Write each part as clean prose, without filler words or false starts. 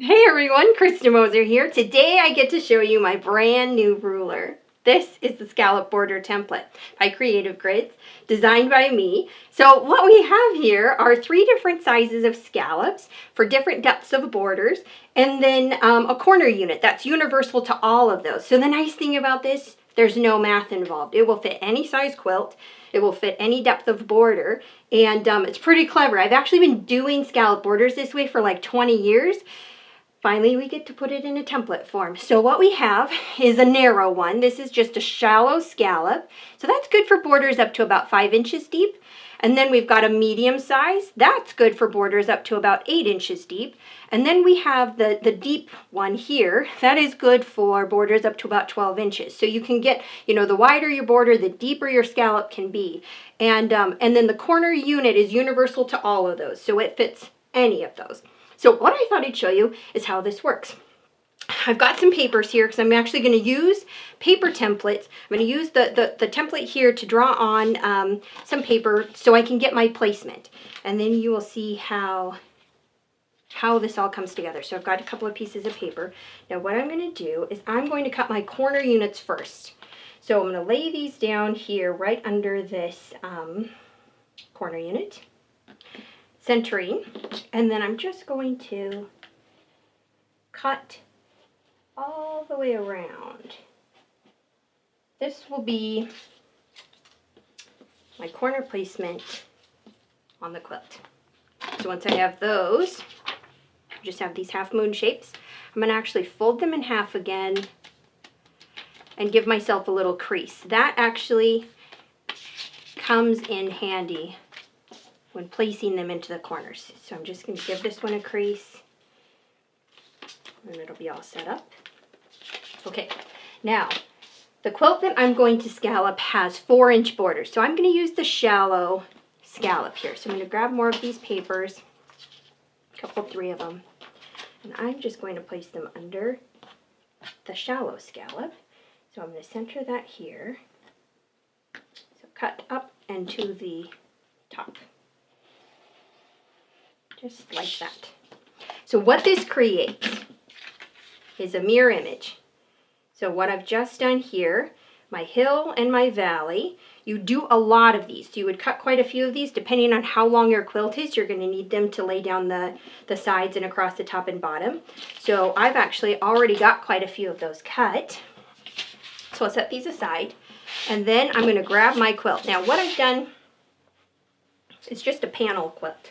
Hey everyone, Krista Moser here. Today I get to show you my brand new ruler. This is the scallop border template by Creative Grids, designed by me. So what we have here are 3 different sizes of scallops for different depths of borders, and then a corner unit that's universal to all of those. So the nice thing about this, there's no math involved. It will fit any size quilt. It will fit any depth of border, and it's pretty clever. I've actually been doing scallop borders this way for like 20 years. Finally, we get to put it in a template form. So what we have is a narrow one. This is just a shallow scallop. So that's good for borders up to about 5 inches deep. And then we've got a medium size. That's good for borders up to about 8 inches deep. And then we have the deep one here. That is good for borders up to about 12 inches. So you can get, the wider your border, the deeper your scallop can be. And then the corner unit is universal to all of those. So it fits any of those. So what I thought I'd show you is how this works. I've got some papers here because I'm actually going to use paper templates. I'm going to use the template here to draw on some paper so I can get my placement. And then you will see how this all comes together. So I've got a couple of pieces of paper. Now what I'm going to do is I'm going to cut my corner units first. So I'm going to lay these down here right under this corner unit, centering, and then I'm just going to cut all the way around. This will be my corner placement on the quilt. So once I have those, I just have these half moon shapes. I'm going to actually fold them in half again and give myself a little crease. That actually comes in handy when placing them into the corners. So I'm just going to give this one a crease, and it'll be all set up. Okay, now the quilt that I'm going to scallop has 4-inch borders, so I'm going to use the shallow scallop here. So I'm going to grab more of these papers, a couple, 3 of them, and I'm just going to place them under the shallow scallop. So I'm going to center that here, so cut up and to the top. Just like that. So what this creates is a mirror image. So what I've just done here, my hill and my valley, you do a lot of these. So you would cut quite a few of these. Depending on how long your quilt is, you're going to need them to lay down the sides and across the top and bottom. So I've actually already got quite a few of those cut. So I'll set these aside. And then I'm going to grab my quilt. Now what I've done is just a panel quilt,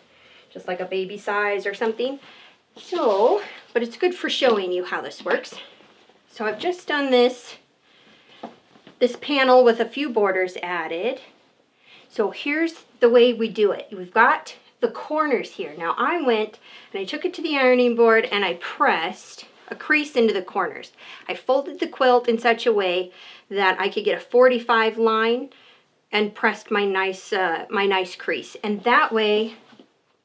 just like a baby size or something. So, but it's good for showing you how this works. So I've just done this panel with a few borders added. So here's the way we do it. We've got the corners here. Now I went and I took it to the ironing board and I pressed a crease into the corners. I folded the quilt in such a way that I could get a 45 line and pressed my nice crease. And that way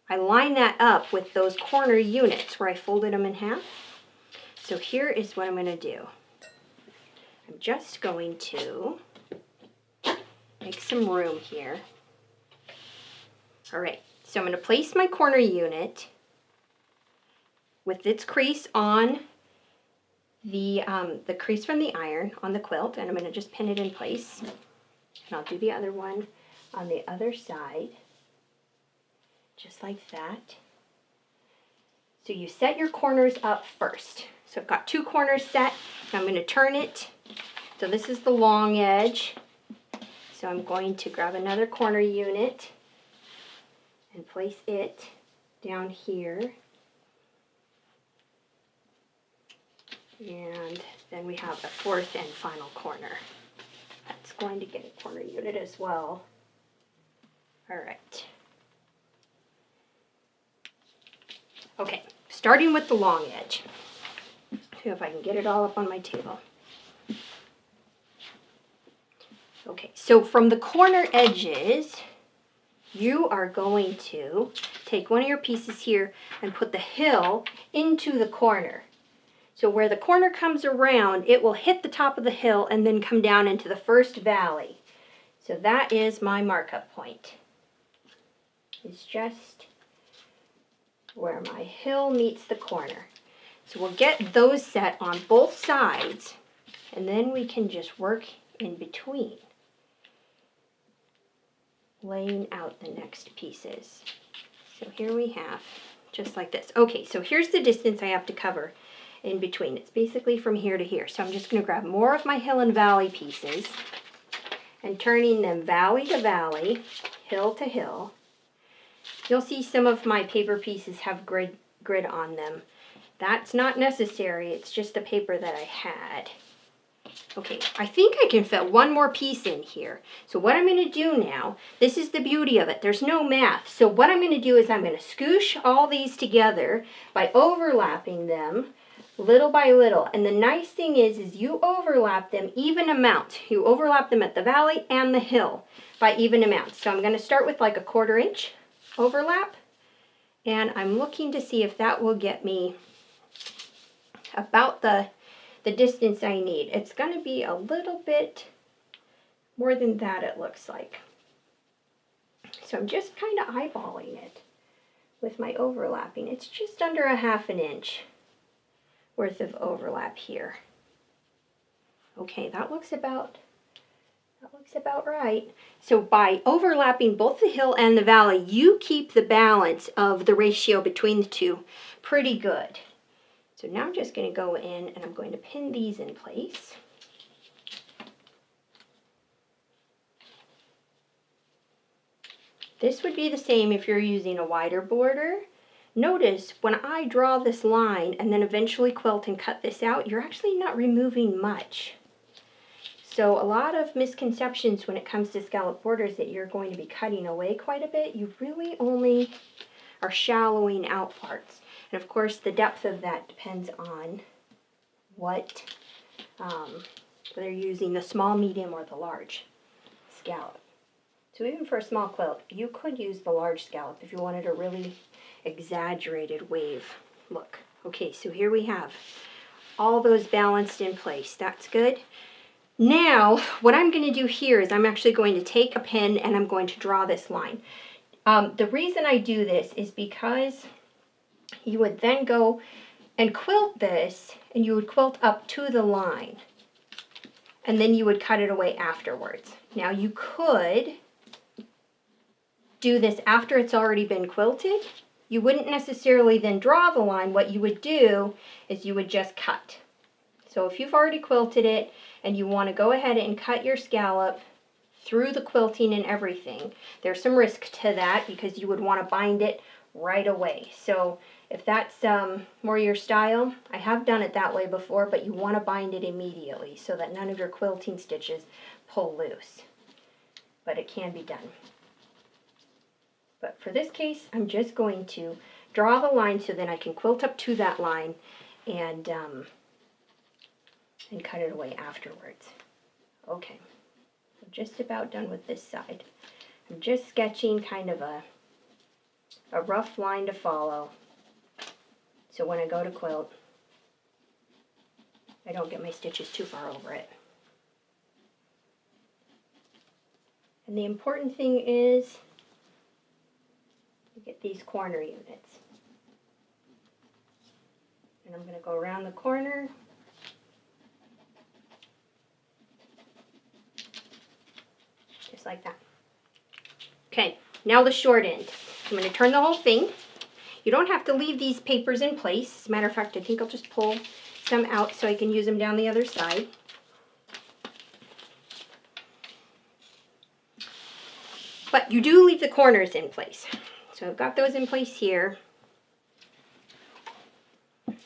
I line that up with those corner units where I folded them in half. So here is what I'm going to do. I'm just going to make some room here. All right, so I'm going to place my corner unit with its crease on the crease from the iron on the quilt, and I'm going to just pin it in place. And I'll do the other one on the other side. Just like that. So you set your corners up first. So I've got 2 corners set, and I'm going to turn it. So this is the long edge. So I'm going to grab another corner unit and place it down here. And then we have a 4th and final corner. That's going to get a corner unit as well. All right. Okay, starting with the long edge. See if I can get it all up on my table. Okay, so from the corner edges, you are going to take one of your pieces here and put the hill into the corner. So where the corner comes around, it will hit the top of the hill and then come down into the first valley. So that is my markup point. It's just where my hill meets the corner. So we'll get those set on both sides, and then we can just work in between, laying out the next pieces. So here we have, just like this. Okay, so here's the distance I have to cover in between. It's basically from here to here. So I'm just going to grab more of my hill and valley pieces and turning them valley to valley, hill to hill. You'll see some of my paper pieces have grid on them. That's not necessary, it's just the paper that I had. Okay, I think I can fit one more piece in here. So what I'm going to do now, this is the beauty of it, there's no math. So what I'm going to do is I'm going to scoosh all these together by overlapping them little by little. And the nice thing is you overlap them even amounts. You overlap them at the valley and the hill by even amounts. So I'm going to start with like a 1/4 inch overlap. And I'm looking to see if that will get me about the distance I need. It's going to be a little bit more than that, it looks like. So I'm just kind of eyeballing it with my overlapping. It's just under a 1/2 inch worth of overlap here. Okay, that looks about right. So by overlapping both the hill and the valley, you keep the balance of the ratio between the two pretty good. So now I'm just going to go in and I'm going to pin these in place. This would be the same if you're using a wider border. Notice when I draw this line and then eventually quilt and cut this out, you're actually not removing much. So a lot of misconceptions when it comes to scallop borders that you're going to be cutting away quite a bit. You really only are shallowing out parts. And of course the depth of that depends on what, whether you're using the small, medium, or the large scallop. So even for a small quilt, you could use the large scallop if you wanted a really exaggerated wave look. Okay, so here we have all those balanced in place. That's good. Now, what I'm going to do here is I'm actually going to take a pen and I'm going to draw this line. The reason I do this is because you would then go and quilt this, and you would quilt up to the line, and then you would cut it away afterwards. Now, you could do this after it's already been quilted. You wouldn't necessarily then draw the line. What you would do is you would just cut. So if you've already quilted it and you want to go ahead and cut your scallop through the quilting and everything, there's some risk to that because you would want to bind it right away. So if that's more your style, I have done it that way before, but you want to bind it immediately so that none of your quilting stitches pull loose. But it can be done. But for this case, I'm just going to draw the line so then I can quilt up to that line and cut it away afterwards. Okay, I'm just about done with this side. I'm just sketching kind of a rough line to follow, so when I go to quilt, I don't get my stitches too far over it. And the important thing is you get these corner units. And I'm going to go around the corner. Just like that. Okay, now the short end. I'm going to turn the whole thing. You don't have to leave these papers in place. As a matter of fact, I think I'll just pull some out so I can use them down the other side. But you do leave the corners in place. So I've got those in place here.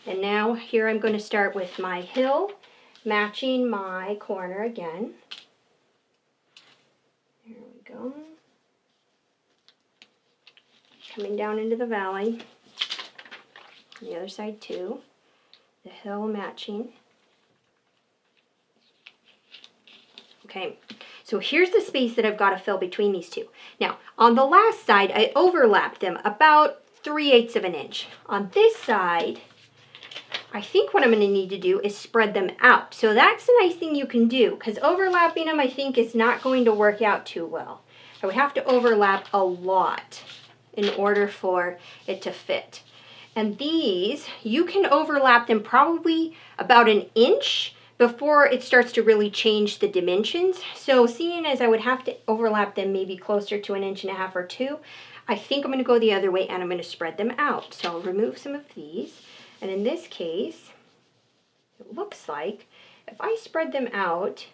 And now here I'm going to start with my hill matching my corner again. There we go. Coming down into the valley. The other side too. The hill matching. Okay, so here's the space that I've got to fill between these two. Now, on the last side, I overlapped them about 3/8 of an inch. On this side, I think what I'm going to need to do is spread them out. So that's a nice thing you can do, because overlapping them, I think, is not going to work out too well. I would have to overlap a lot in order for it to fit. And these, you can overlap them probably about an inch before it starts to really change the dimensions. So seeing as I would have to overlap them maybe closer to 1.5 inches or 2, I think I'm going to go the other way and I'm going to spread them out. So I'll remove some of these. And in this case, it looks like if I spread them out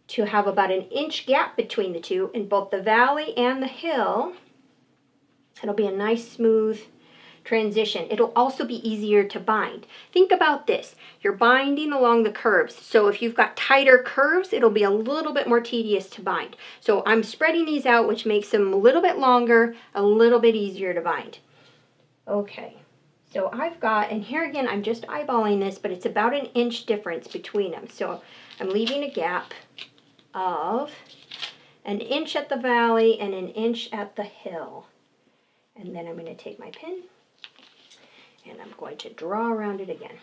to have about an inch gap between the two in both the valley and the hill, it'll be a nice smooth transition. It'll also be easier to bind. Think about this. You're binding along the curves. So if you've got tighter curves, it'll be a little bit more tedious to bind. So I'm spreading these out, which makes them a little bit longer, a little bit easier to bind. Okay. So I've got, and here again, I'm just eyeballing this, but it's about an inch difference between them. So I'm leaving a gap of an inch at the valley and an inch at the hill. And then I'm going to take my pin and I'm going to draw around it again.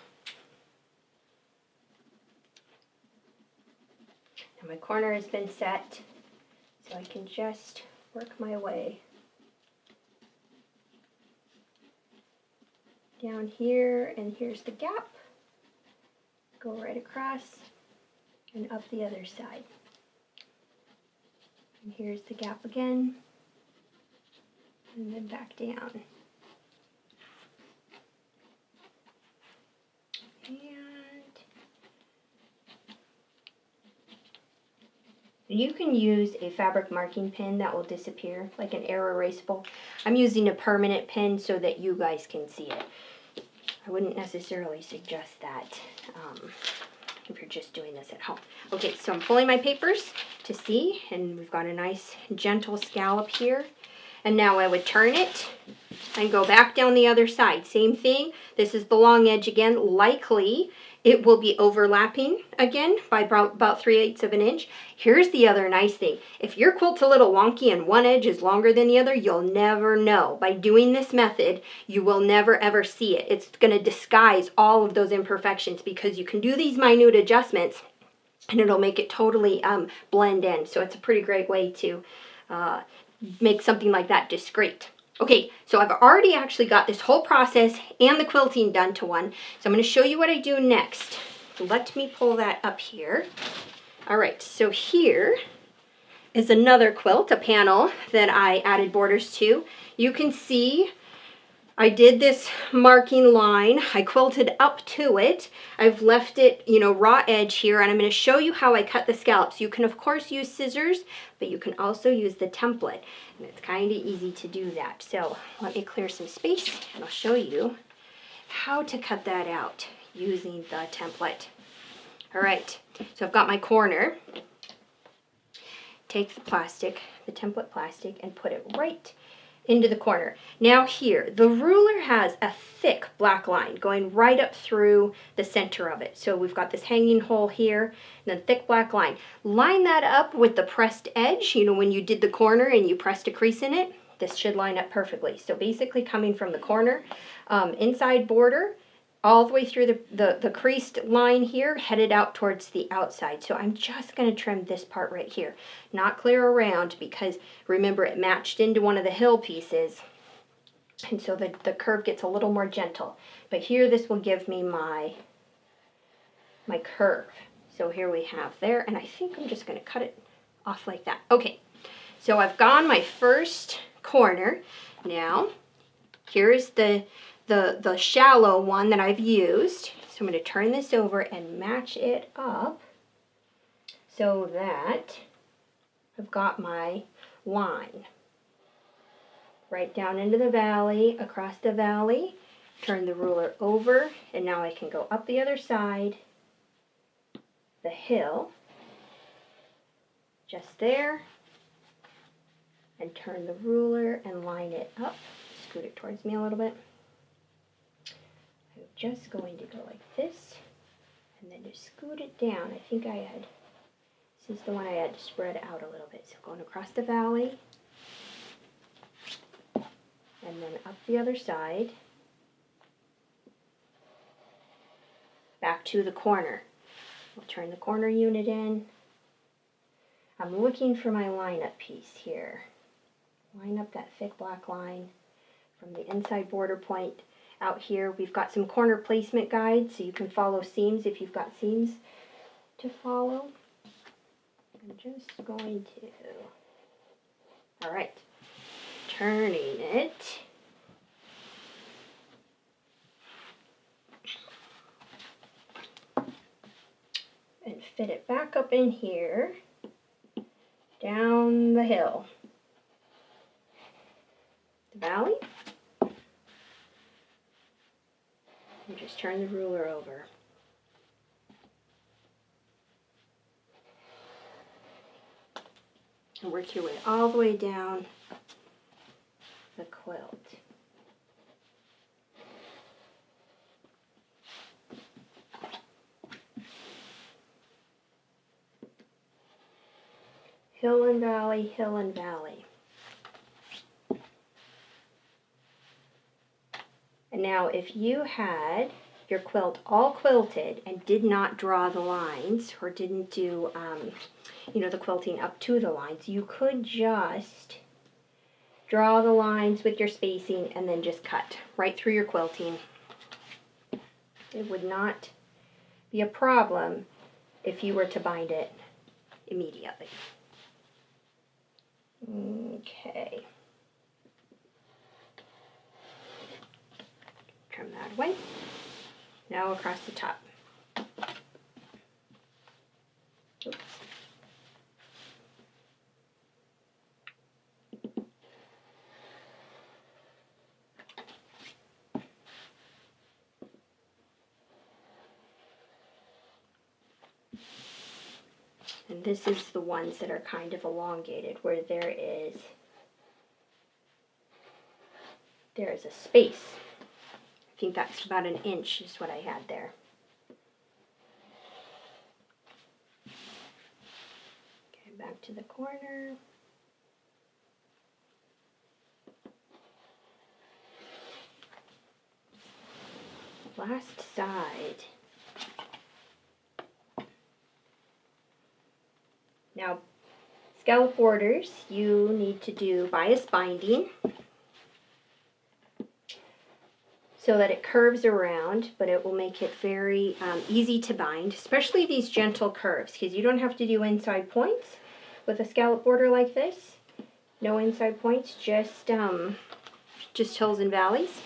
And my corner has been set, so I can just work my way down here, and here's the gap. Go right across and up the other side. And here's the gap again, and then back down. And you can use a fabric marking pin that will disappear, like an air erasable. I'm using a permanent pin so that you guys can see it. I wouldn't necessarily suggest that if you're just doing this at home. Okay, so I'm pulling my papers to see, and we've got a nice gentle scallop here. And now I would turn it and go back down the other side. Same thing. This is the long edge again. Likely it will be overlapping again by about 3/8 of an inch. Here's the other nice thing. If your quilt's a little wonky and one edge is longer than the other, you'll never know. By doing this method, you will never ever see it. It's going to disguise all of those imperfections because you can do these minute adjustments and it'll make it totally blend in. So it's a pretty great way to make something like that discreet. Okay, so I've already actually got this whole process and the quilting done to one. So I'm going to show you what I do next. Let me pull that up here. All right, so here is another quilt, a panel that I added borders to. You can see I did this marking line. I quilted up to it. I've left it, raw edge here, and I'm going to show you how I cut the scallops. You can, of course, use scissors, but you can also use the template, and it's kind of easy to do that. So let me clear some space, and I'll show you how to cut that out using the template. All right, so I've got my corner. Take the plastic, the template plastic, and put it right into the corner. Now here, the ruler has a thick black line going right up through the center of it. So we've got this hanging hole here, and then thick black line. Line that up with the pressed edge, when you did the corner and you pressed a crease in it, this should line up perfectly. So basically coming from the corner, inside border, all the way through the creased line here, headed out towards the outside. So I'm just going to trim this part right here, not clear around, because remember it matched into one of the hill pieces, and so the curve gets a little more gentle. But here this will give me my curve. So here we have there, and I think I'm just going to cut it off like that. Okay, so I've gone my first corner. Now here's the shallow one that I've used. So I'm going to turn this over and match it up so that I've got my line right down into the valley, across the valley. Turn the ruler over, and now I can go up the other side, the hill, just there, and turn the ruler and line it up. Scoot it towards me a little bit. I'm just going to go like this, and then just scoot it down. I think this is the one I had to spread out a little bit. So going across the valley, and then up the other side, back to the corner. We'll turn the corner unit in. I'm looking for my line-up piece here. Line up that thick black line from the inside border point, Out here we've got some corner placement guides so you can follow seams if you've got seams to follow. I'm just going to, all right, turning it. And fit it back up in here, down the hill. The valley. And just turn the ruler over. And work your way all the way down the quilt. Hill and valley, hill and valley. And now if you had your quilt all quilted and did not draw the lines or didn't do, the quilting up to the lines, you could just draw the lines with your spacing and then just cut right through your quilting. It would not be a problem if you were to bind it immediately. Okay. Trim that away. Now across the top. Oops. And this is the ones that are kind of elongated, where there is a space. I think that's about 1 inch is what I had there. Okay, back to the corner. Last side. Now, scallop borders, you need to do bias binding so that it curves around, but it will make it very easy to bind, especially these gentle curves, because you don't have to do inside points with a scallop border like this. No inside points, just hills and valleys.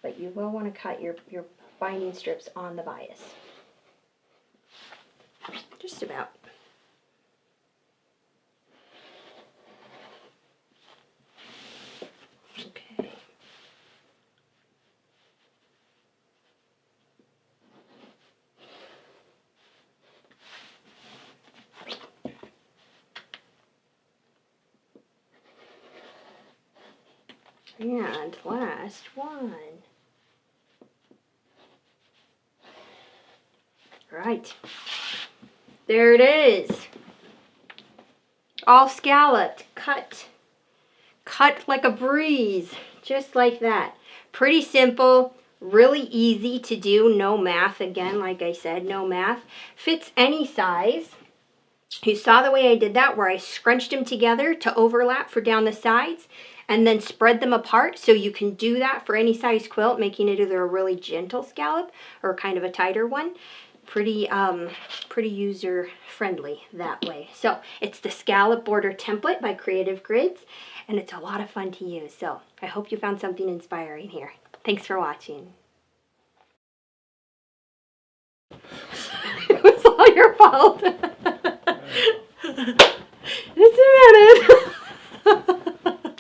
But you will want to cut your binding strips on the bias. Just about. Okay. And last one. Right. There it is. All scalloped, cut like a breeze, just like that. Pretty simple, really easy to do, no math. Again, like I said, no math. Fits any size. You saw the way I did that, where I scrunched them together to overlap for down the sides and then spread them apart, so you can do that for any size quilt, making it either a really gentle scallop or kind of a tighter one. Pretty user friendly that way. So it's the Scallop Border Template by Creative Grids, and it's a lot of fun to use. So I hope you found something inspiring here. Thanks for watching. It was all your fault. Just a minute.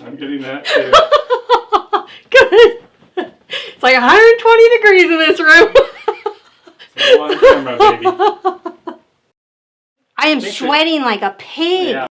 I'm getting that too. Good. It's like 120 degrees in this room. On camera, baby. I am sweating like a pig. Yeah.